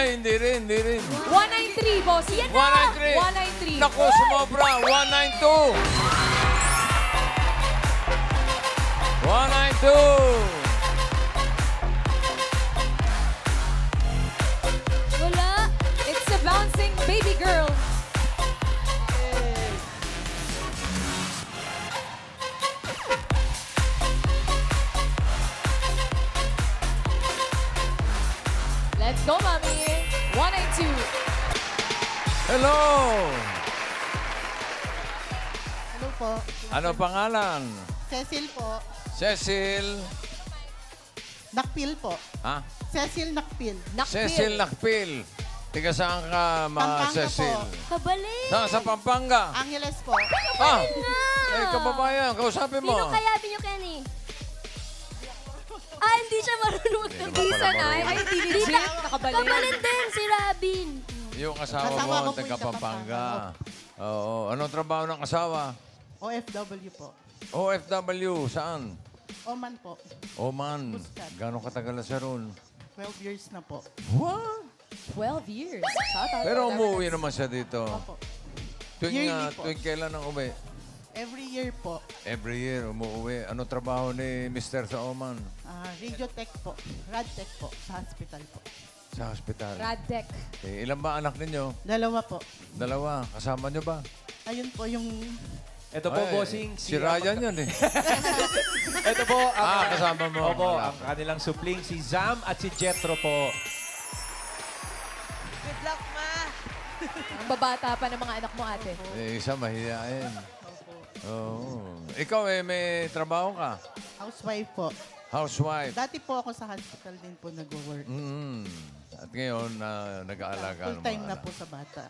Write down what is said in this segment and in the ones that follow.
Ay, hindi rin, hindi rin. 193, boss. Yan na! 193. 193. Naku, sumobra. 192. 192. Wala. It's a bouncing baby girl. Let's go, Mami. 192. Hello. Hello po. Ano pangalan? Cecil po. Cecil. Nakpil po. Ha? Cecil Nakpil. Cecil Nakpil. Tiga saan ka, Pampanga Cecil? po. Kabalik. Sa Pampanga? Angeles po. Ah, eh, kababayan, kausapin mo. Sino kaya niyo, Kenny? Ah, hindi siya marunong Hindi mag-isa naman pala na. marunong. Ay, hindi legit. Nakabalin. Kapalit din si Robin. Yung asawa Asawa mo, ko po taga yung Pampanga. Oo. Anong trabaho ng asawa? OFW po. OFW, saan? Oman po. Oman. Muscat. Gano'ng katagal na siya ron? 12 years na po. What? 12 years. Shout out. Pero umuwi naman siya dito. Opo. Tuwing, Yearly po. tuwing kailan ang uwi? Every year po. Every year, umuwi. Ano trabaho ni Mr. sa Oman? Radiotech po. Radtech po. Sa hospital po. Sa hospital. Radek. Eh, ilan ba anak ninyo? Dalawa po. Dalawa. Kasama nyo ba? Ayun po yung... Ito po, Ay, bossing. Si Ryan yun eh. Ito po, ang, kasama mo. Opo, Wala ang pa. kanilang supling, si Zam at si Jetro po. Good luck, ma! Ang babata pa ng mga anak mo, ate. Eh, isa mahihain. Opo. Oo. Ikaw eh, may trabaho ka? Housewife po. Housewife. Dati po ako sa hospital din po nag-work. Mm. At ngayon, nag-aalaga ng Full time mga na anak. po sa bata.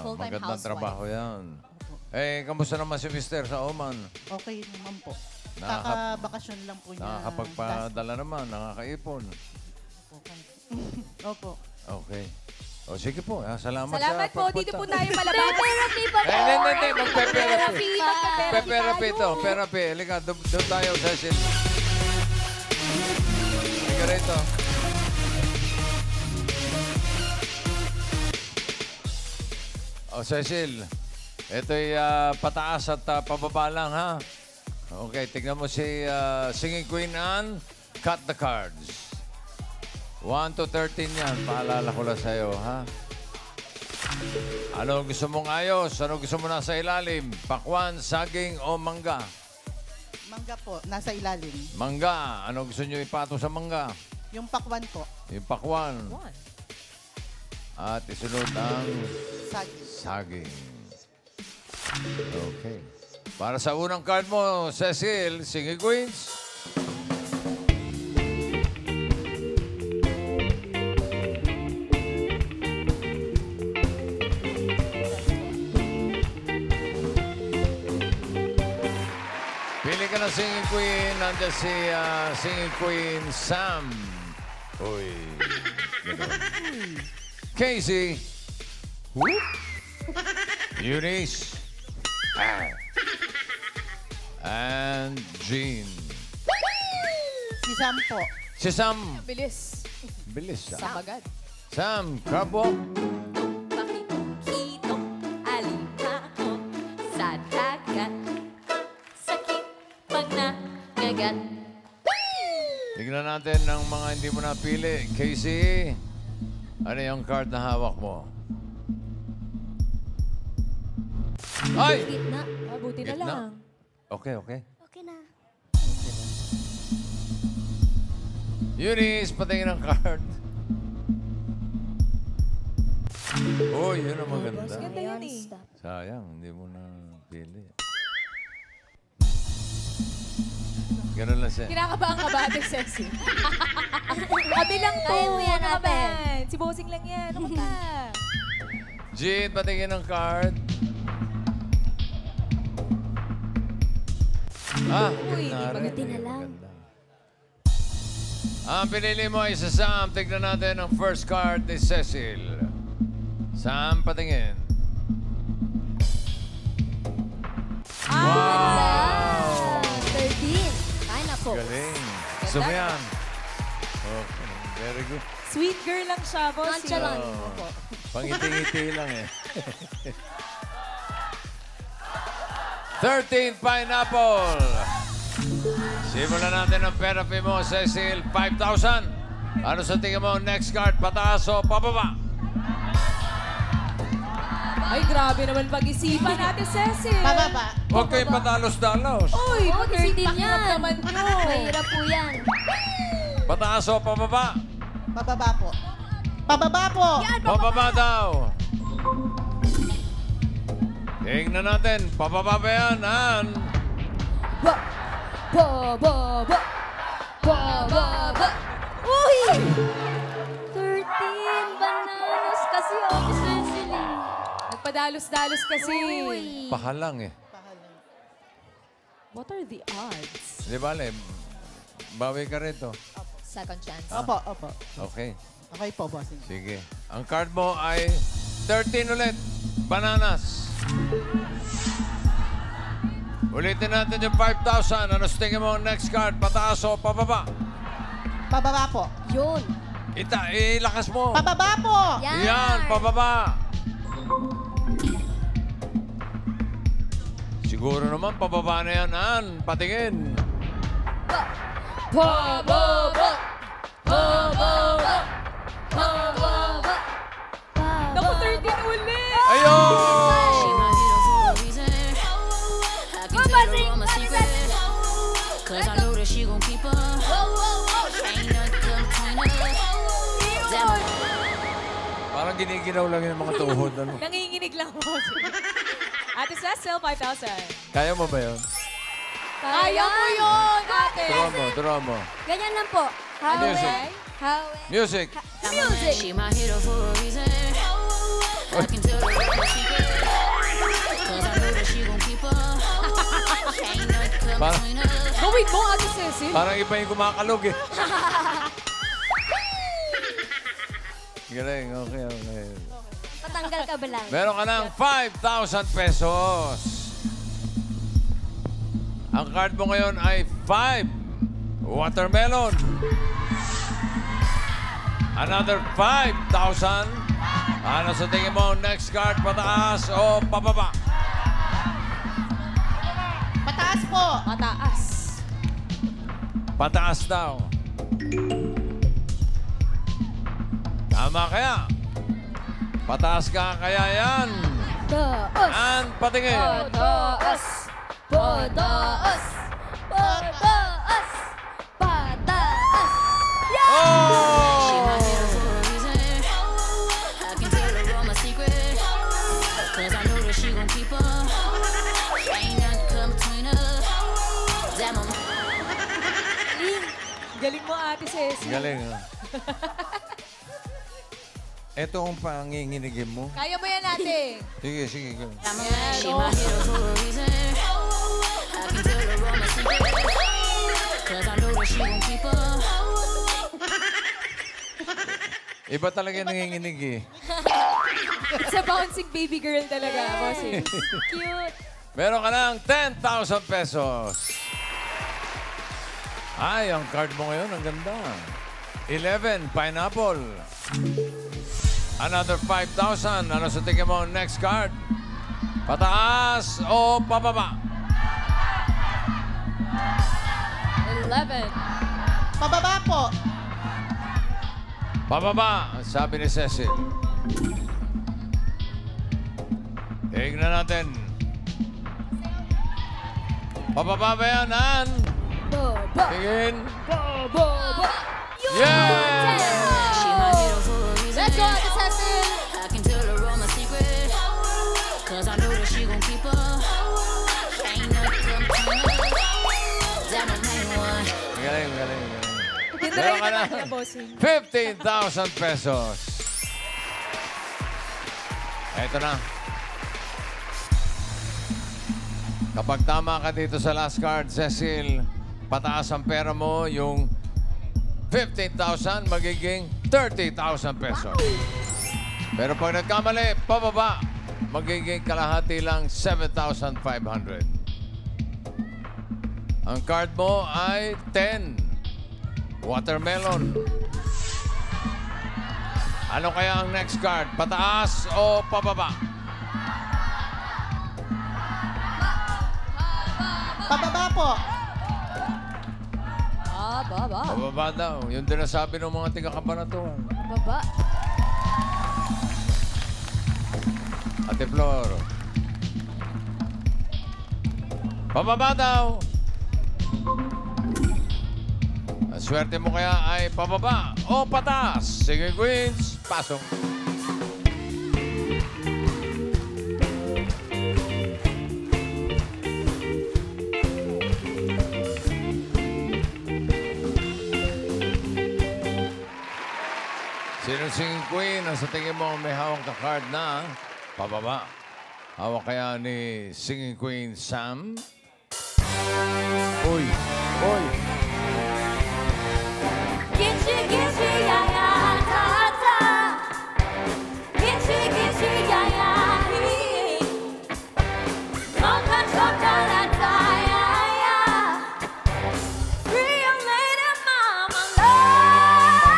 Full-time Magandang housewife. trabaho yan. Opo. Eh, kamusta naman si Mister sa Oman? Okay naman po. Nakaka- Kaka-bakasyon lang po niya. Nakakapagpadala naman, nakakaipon. Opo. Okay. O sige po, salamat, Salamat sa po. Dito po tayo palabas. Therapy pa po. Hindi. Magpe-therapy. Magpe-therapy Magpe-therapy tayo. ito. Therapy. Halika, doon tayo, Cecil. Halika rito. O, Cecil. Ito'y pataas at pababa lang, ha? Okay, tignan mo si Singing Queen Anne. Cut the cards. 1 to 13 yan. Paalala ko lang sa'yo, ha? Ano gusto mong ayos? Ano gusto mo nasa ilalim? Pakwan, saging o mangga? Mangga po, nasa ilalim. Mangga. Ano gusto nyo ipato sa mangga? Yung pakwan po, Yung pakwan. One. At isunod ang saging. saging. Okay. Para sa unang card mo, Cecil, Singing Queens. Pili ka ng Singing Queen. Nandiyan si Singing Queen Sam. Uy. Ganun. Casey. Whoop. Eunice. And Jean. Si Sam po, Si Sam. Bilis. Bilis Sa siya. bagad. Sam, crab walk. Pakikito, alinako, sa dagat, sakit pag nagagat. Tignan natin ng mga hindi mo napili. Casey, ano yung card na hawak mo? Ay! Gitna. Buti na Gitna. lang. Okay. Okay na. Eunice, patingin ang card. Oh, yun ang maganda. Ganda yan eh. Stop. Sayang, hindi mo na pili. Ganun lang siya. Kinakabahan ka ba, Ate Ceci? Kami lang to. Kaya mo yan, Ano ka ate. ba? Si Bossing lang yan. Ano ka ba? Jean, patingin ang card. Uy, gitna rin. buti na lang. Maganda. Ang pinili mo ay sa Sam. Tignan natin ang first card ni Cecil. Sam, patingin. Wow! 13. Kaya na po. Galing. Gusto mo yan? Okay, very good. Sweet girl lang siya, bossing. Nonchalant. Pangiti-ngiti lang eh. 13 pineapple. Simulan natin ang therapy mo, Cecil. 5,000. Ano sa tingin mo? Next card, pataas o pababa? Ay, grabe naman pag-isipan natin, Cecil. Pababa. Huwag kayong padalos-dalos. Uy, Oo, easy din pakirap yan. naman nyo. Mahirap po yan. Pataas o pababa? Pababa po. Pababa po. Pababa daw. Tingnan natin. Pababa ba yan, Ann? Ba. Uy! 13 bananas kasi ako, Cecil. Nagpadalos-dalos kasi. Uy. Pahalang eh. What are the odds? Di ba, Le? Bawi ka rito. Second chance. Opo. Okay. Okay po, bossing. Sige. Ang card mo ay 13 ulit. Bananas. Ulitin natin yung 5,000. Ano sa tingin mo ang next card? Pataas o pababa? Pababa po. Yun. Ilakas mo. Pababa po. Yan, pababa. Siguro naman, pababa na yan, Ann. Patingin. Ba. Naku, 13 ulit. Ayun! Cause I know that she gon' keep up. Ain't nothing between us. Parang giniginaw lang yung mga tuhod. Ano? Nanginginig lang po. Ate Cecil, 5,000. Kaya mo ba yun? Kaya mo yun, ate. Turuan mo. Ganyan lang po. Music. Music. Music. She my hero for a reason. I can tell her my secret. Cause I know that she gon' keep up. Ain't nothing Parang, between us. Gawin mo, ate Cecil. parang iba yung kumakalog eh. Galing, okay. Patanggal ka ba lang? Meron ka ng 5,000 pesos. Ang card mo ngayon ay 5. Watermelon. Another 5,000. Ano sa tingin mo? Next card, pataas o pababa? Pataas po. Mataas. Pataas daw. Tama kaya? Pataas ka kaya yan? Taas. An, patingin. Mataas. Pataas. Pataas. Pataas. She my Oh! hero for a reason. I can tell her all my secret. Cause I know that she gon' keep up. Ain't nothing between us. Damn, I'm Galing mo, ate Cecil. Galing. Ito ang panginginigin mo. Kaya mo yan, ate. Sige. Go. She my hero for a reason. I can tell her all my secret. Cause I know that she gon' keep up. Iba talaga yung nanginginig eh. It's a bouncing baby girl talaga, bossing. Cute. Meron ka ng 10,000 pesos. Ay, ang card mo ngayon, ang ganda. 11, pineapple. Another 5,000. Ano sa tingin mo next card? Pataas o pababa? 11. Pababa po. Pababa, sabi ni Cecil. Tignan natin. Pababa ba yan, Ann? Baba. Tingin. Baba. Yeah! She my hero for a reason. Let's go, ate Cecil. I can tell her all my secret. Cause I know that she gon' keep up. Ain't nothing between us. Damn, I'm main one. Galing. Ganda Meron rin ka naman na. niya, bossing. 15,000 pesos. Ito na. Kapag tama ka dito sa last card, Cecil, pataas ang pera mo, yung 15,000 magiging 30,000 pesos. Pero pag nagkamali, pababa, magiging kalahati lang 7,500. Ang card mo ay 10. Watermelon. Ano kaya ang next card? Pataas o pababa? Pababa po. Baba. Pababa daw. Yung din nasabi ng mga tiga-kabanatuan. Baba. Ate Flor. Pababa daw. Ang swerte mo kaya ay pababa o pataas. Sige, Queens. Pasok. Sino singing queen ang sa tingin mo may hawak na card na pababa? Hawak kaya ni singing queen Sam? Uy! Uy! Gitchy, gitchy, ya, ya, ta, ta. Gitchy, gitchy, ya, ya, hee. Choka, choka, la, ta, ya, ya. Real lady mama life.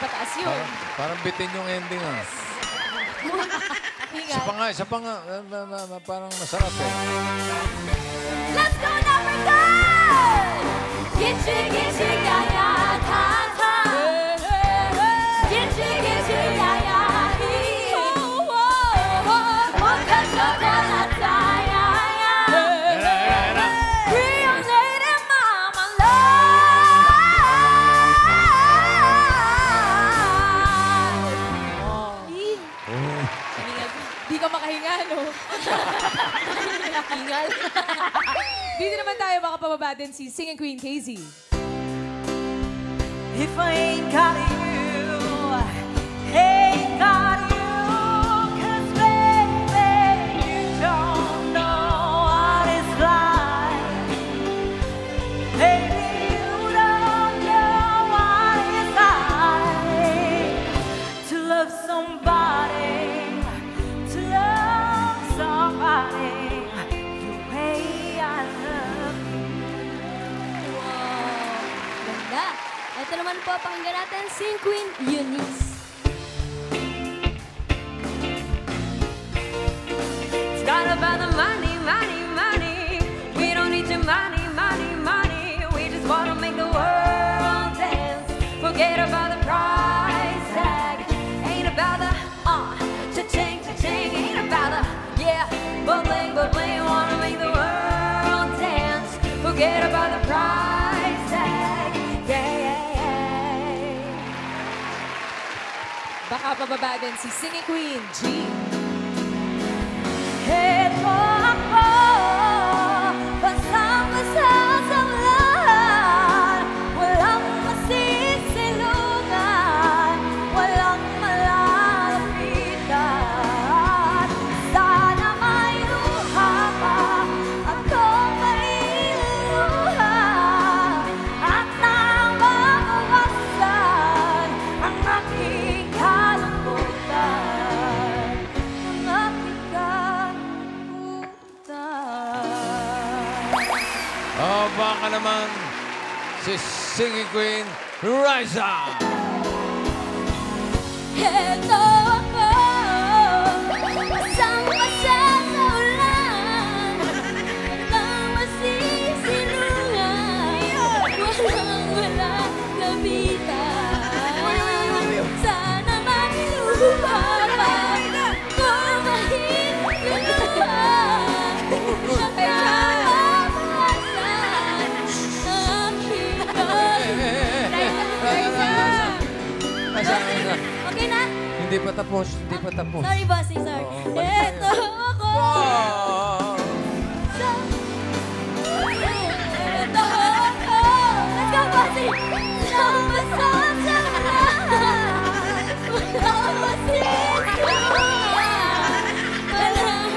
Pataas yun. Parang bitin yung ending ah. Isa pa nga. Parang masarap eh. Let's go number go! Gitchy, gitchy, ya, ya, ta, ta. Gitchy, gitchy, ya, ya, hee. Mocha chocolate, ya, ya. Era. Real lady mama life. Di ka makahinga, no? Hingal. Dito naman tayo makapababa din si Singing Queen KZ. If I ain't got you, ain't got you, 'cause baby, you don't know what it's like. Baby, you don't know what it's like to love somebody, the way I love you. Ganda. Ito naman po, pakinggan natin si Queen Eunice. It's not about the money, money, money. We don't need your money, money, money. We just wanna make the world dance. Forget about the price tag. Ain't about the cha-ching, cha-ching. Ain't about the bubbling, bubbling. Wanna make the world dance. Forget about the price tag. Yeah. Baka pababa din si Singing Queen G. Ito ako, basang-basa sa ulan. Walang masisilungan, walang malalapitan. Sana may luha pa, akong mailuha. At nang mabawasan ang aking kalungkutan. Ang aking Oh, baka naman si singing queen Riza. Ito ako, basang-basa sa ulan. Walang masisilungan, walang lapitan. Sana may luha pa, kung mahiluha. Okay na? Hindi pa tapos. Sorry, bossing, sorry. Oo, Ito ako. Oh! Ito ako. Let's go, bossing. Basa sa ulan. Walang masisilungan. Walang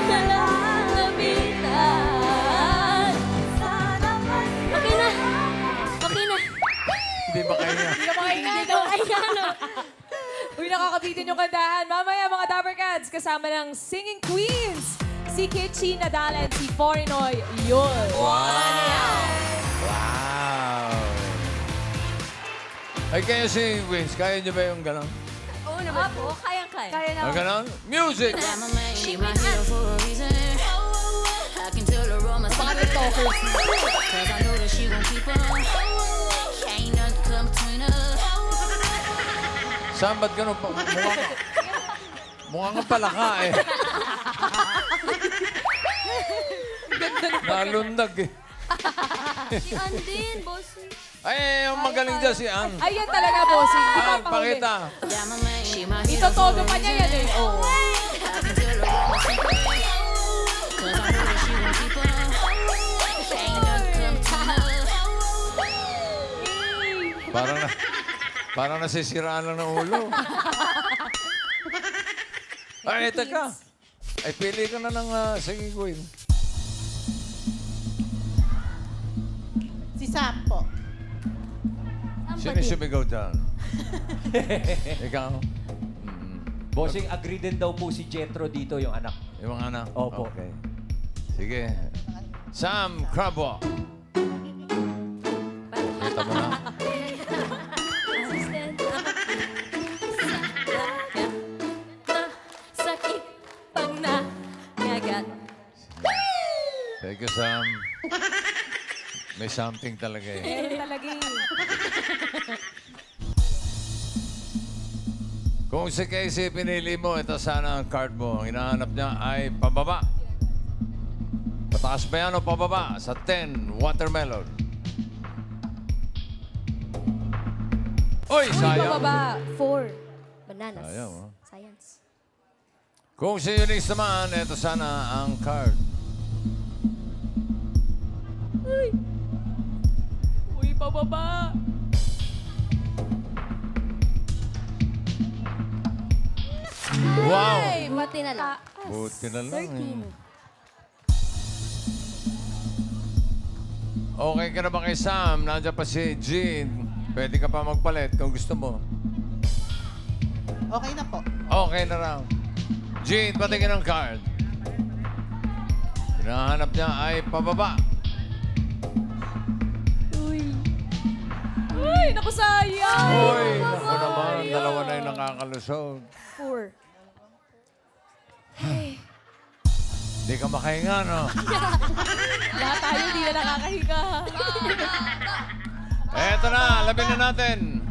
lapitan. Sana may... Okay na. Hindi ba kaya? Di ka makahinga, Hindi no? ko kaya, no? Uy, nakakabitin yung kantahan. Mamaya, mga Dapper Cats, kasama ng Singing Queens, si Kitchi Nadal and si Forinoy Yul. Wow! Ay, kayo si Wins, kaya niyo ba yung gano'n? Oo naman po, kayang-kaya. Kaya na. Ang gano'n? Music! That my man, she my hero for a reason. I can tell her all my secrets. Cause I know that she gon' keep up. Ain't nothing come between us. Saan ba't gano'n? Mukhang ang palaka eh. Nalundag eh. Si Andin, boss. Ay, yung magaling dyan si Ann. Ayan talaga, bossing. Ann, pakita. That my man, she my hero for Itotodo a pa niya reason. yan eh. Oh. I can tell her all my secrets. Cause I know that she gon' keep up. Ain't nothing come between us. Parang nasisiraan lang ng ulo. Ay, teka. Ay, pili ka na ng singing queen. Si Sam po. Sino sumigaw dyan? Ikaw? Bossing, agree din daw po si Jetro dito, yung anak. Yung mga anak? Opo. Okay. Sige. Sam Crabwalk. Kita mo na. Assistant. Sakit pang nangagat. Thank you, Sam. May something talaga eh. Ayan talaga eh. Kung si Casey pinili mo, ito sana ang card mo. Ang hinahanap niya ay pababa. Pataas ba yan o pababa? Sa 10, watermelon. Uy, sayang. Pababa. 4. Bananas. Sayang, oh. Science. Kung si Eunice naman, ito sana ang card. Uy, pababa. Wow! Ay, buti na lang. Buti na lang. 13. Okay ka na ba kay Sam? Nandiyan pa si Jean. Pwede ka pa magpalit kung gusto mo. Okay na po. Okay na raw. Jean, patingin ang card. Hinahanap niya ay pababa. Uy, naku sayang. Uy, naku naman. Dalawa na yung nakakalusog. 4. Hindi ka makahinga, no? Lahat tayo hindi na nakakahiga. Eto na, alamin na natin.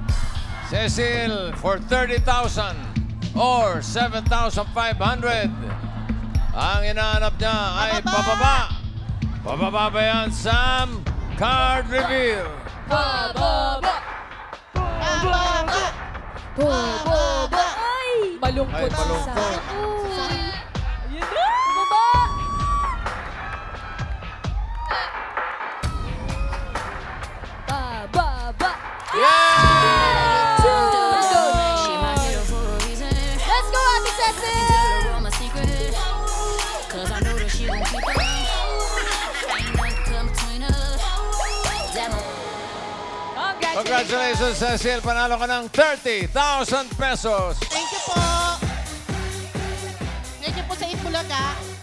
Cecil, for 30,000 or 7,500. Ang hinahanap niya ay pababa. Pababa ba yan, Sam? Card reveal. Pababa. Pababa! Bobo. Ay! Malungkot Ay, malungkot. Uy! Ayan na. Baba! Bababa! Yeah! She my hero for a reason. Let's go, Ate Cecil! Tell her all my secrets. Cause I know that she gon' keep up. Ain't nothing come between us. That my Congratulations, Cecil. Panalo ka ng 30,000 pesos. Thank you po. Thank you po sa Itbulaga.